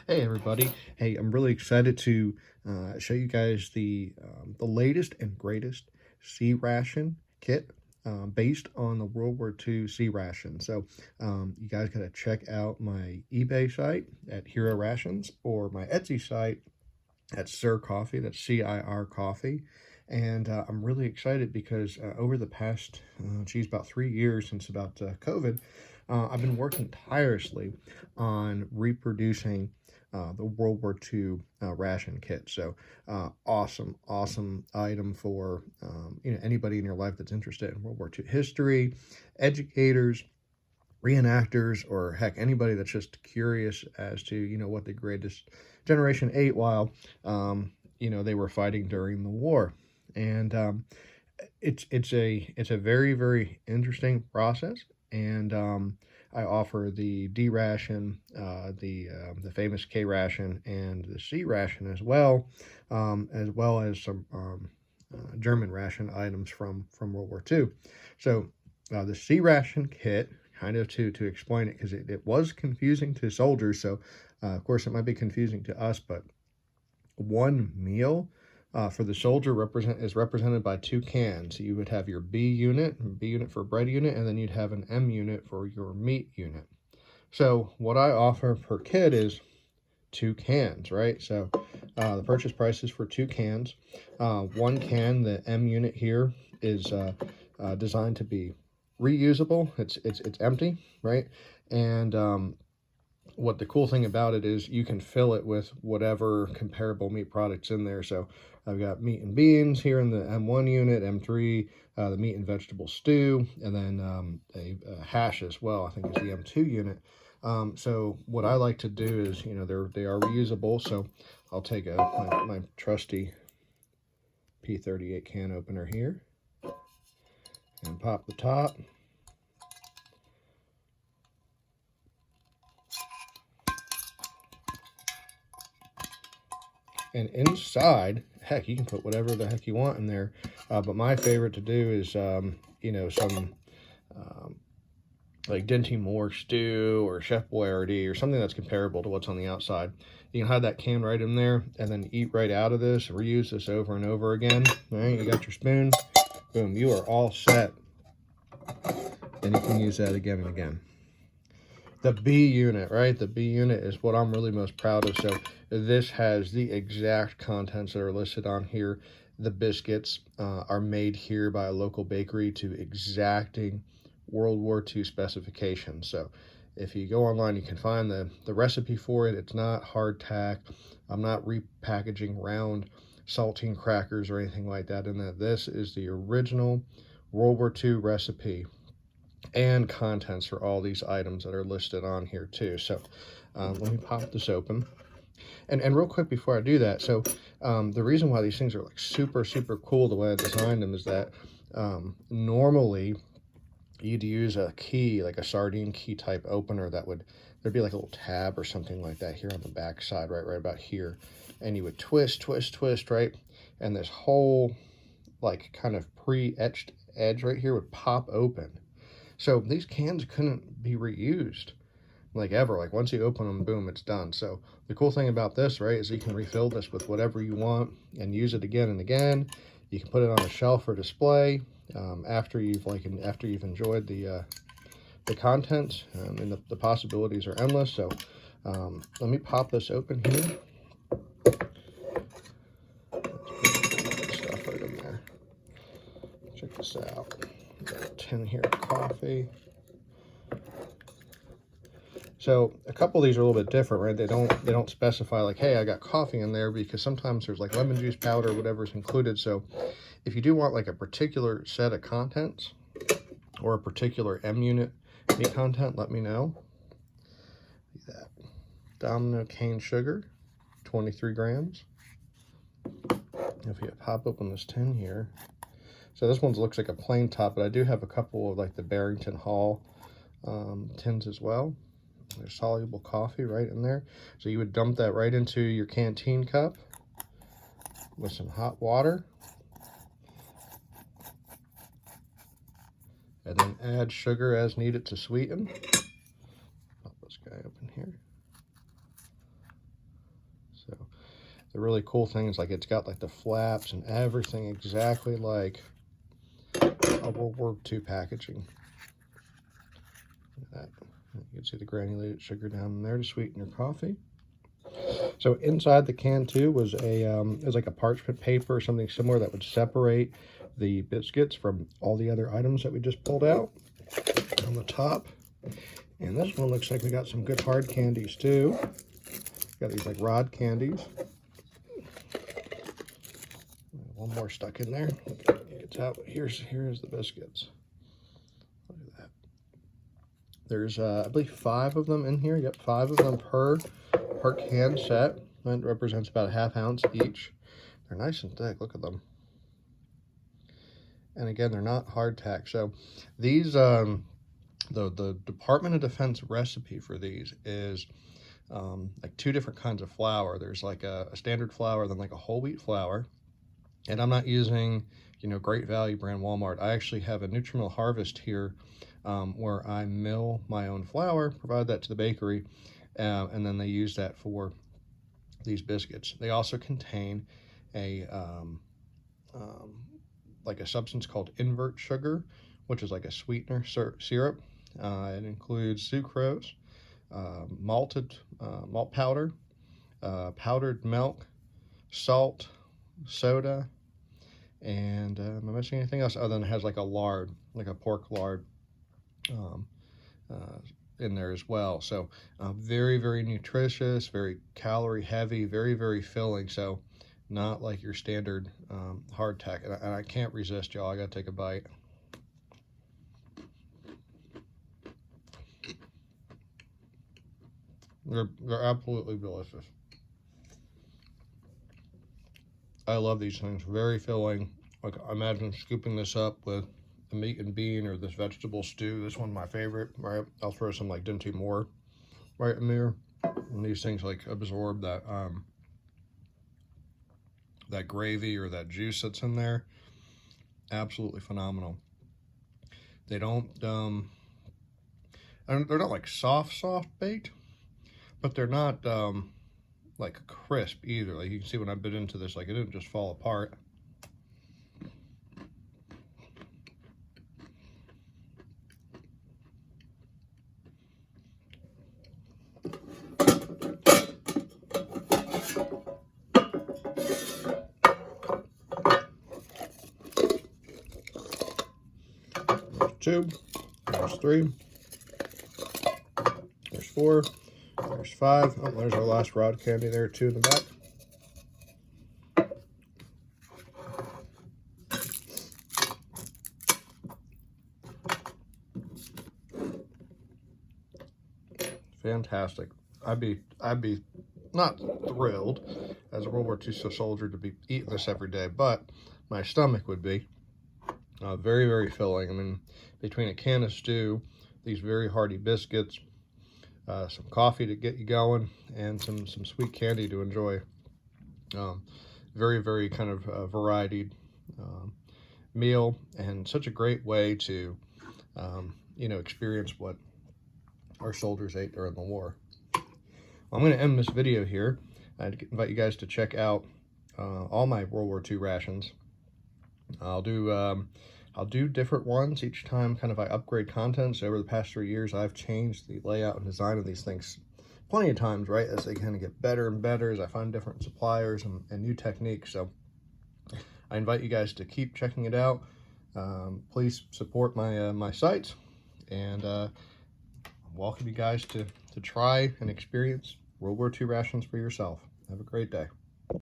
Hey everybody! Hey, I'm really excited to show you guys the latest and greatest C Ration kit based on the World War II C Ration. So you guys got to check out my eBay site at Hero Rations or my Etsy site at Sir Coffee. That's CIR Coffee. And I'm really excited because over the past, about 3 years since about COVID, I've been working tirelessly on reproducing the World War II ration kit. So awesome item for anybody in your life that's interested in World War II history, educators, reenactors, or heck, anybody that's just curious as to what the greatest generation ate while they were fighting during the war. And it's a very interesting process. And I offer the D ration, the famous K ration, and the C ration as well as some German ration items from World War II. So the C ration kit, kind of to explain it, because it was confusing to soldiers. So of course it might be confusing to us, but one meal for the soldier is represented by two cans. You would have your B unit for bread unit, and then you'd have an M unit for your meat unit. So what I offer per kit is two cans, right? So the purchase price is for two cans. One can, the M unit here, is designed to be reusable. It's empty, right? And what the cool thing about it is you can fill it with whatever comparable meat products in there. So I've got meat and beans here in the M1 unit, M3, the meat and vegetable stew, and then a hash as well, I think is the M2 unit. So what I like to do is, they are reusable. So I'll take my trusty P38 can opener here and pop the top. And inside, heck, you can put whatever the heck you want in there. But my favorite to do is, some like Dinty Moore stew or Chef Boyardee or something that's comparable to what's on the outside. You can hide that can right in there and then eat right out of this, reuse this over and over again. All right, you got your spoon. Boom, you are all set. And you can use that again and again. The B unit, right? The B unit is what I'm really most proud of. So this has the exact contents that are listed on here. The biscuits are made here by a local bakery to exacting World War II specifications. So if you go online, you can find the recipe for it. It's not hardtack. I'm not repackaging round saltine crackers or anything like that in that. This is the original World War II recipe and contents for all these items that are listed on here too. So let me pop this open. And real quick before I do that, so the reason why these things are like super cool the way I designed them is that normally you'd use a key, like a sardine key type opener there'd be like a little tab or something like that here on the back side, right about here. And you would twist, right? And this whole like kind of pre-etched edge right here would pop open. So these cans couldn't be reused like ever. Like once you open them, boom, it's done. So the cool thing about this, right, is you can refill this with whatever you want and use it again and again. You can put it on a shelf for display after you've enjoyed the contents, and the possibilities are endless. So let me pop this open here. Let's put stuff right in there. Check this out. Got a tin here of coffee. So a couple of these are a little bit different, right? They don't specify like, hey, I got coffee in there, because sometimes there's like lemon juice powder or whatever's included. So if you do want like a particular set of contents or a particular M unit meat content, let me know. That Domino cane sugar, 23 grams. If you pop open this tin here, so this one looks like a plain top, but I do have a couple of like the Barrington Hall tins as well. There's soluble coffee right in there. So you would dump that right into your canteen cup with some hot water. And then add sugar as needed to sweeten. Pop this guy open here. The really cool thing is like it's got like the flaps and everything exactly like a World War II packaging. Look at that. You can see the granulated sugar down in there to sweeten your coffee. So inside the can too was like a parchment paper or something similar that would separate the biscuits from all the other items that we just pulled out on the top. And this one looks like we got some good hard candies too. Got these like rod candies. One more stuck in there. It's out. Here's the biscuits. Look at that. There's I believe 5 of them in here. Yep, 5 of them per can set. That represents about a ½ ounce each. They're nice and thick. Look at them. And again, they're not hardtack. So these the Department of Defense recipe for these is like 2 different kinds of flour. There's like a standard flour, then like a whole wheat flour. And I'm not using, you know, Great Value brand Walmart. I actually have a Nutrimill Harvest here where I mill my own flour, provide that to the bakery, and then they use that for these biscuits. They also contain a like a substance called invert sugar, which is like a sweetener syrup. It includes sucrose, malt powder, powdered milk, salt, soda, and am I missing anything else? Other than it has like a lard, like a pork lard in there as well. So very, very nutritious, very calorie heavy, very, very filling. So not like your standard hardtack. And I can't resist, y'all. I gotta take a bite. They're absolutely delicious. I love these things. Very filling. Like, imagine scooping this up with a meat and bean or this vegetable stew. This one's my favorite, right? I'll throw some like Dinty Moore right in there. And these things like absorb that that gravy or that juice that's in there. Absolutely phenomenal. They don't they're not like soft baked, but they're not like crisp either. Like you can see when I bit into this, like it didn't just fall apart. There's 2, there's 3, there's 4, there's 5. Oh, there's our last rod candy there, 2 in the back. Fantastic. I'd be not thrilled as a World War II soldier to be eating this every day, but my stomach would be. Very, very filling. I mean, between a can of stew, these very hearty biscuits, some coffee to get you going, and some sweet candy to enjoy. Very, very kind of varied meal, and such a great way to, you know, experience what our soldiers ate during the war. I'm going to end this video here. I'd invite you guys to check out all my World War II rations. I'll do different ones each time kind of I upgrade content. So over the past 3 years, I've changed the layout and design of these things plenty of times, right? As they kind of get better and better, as I find different suppliers and new techniques. So I invite you guys to keep checking it out. Please support my sites, and welcome you guys to try and experience World War II rations for yourself. Have a great day.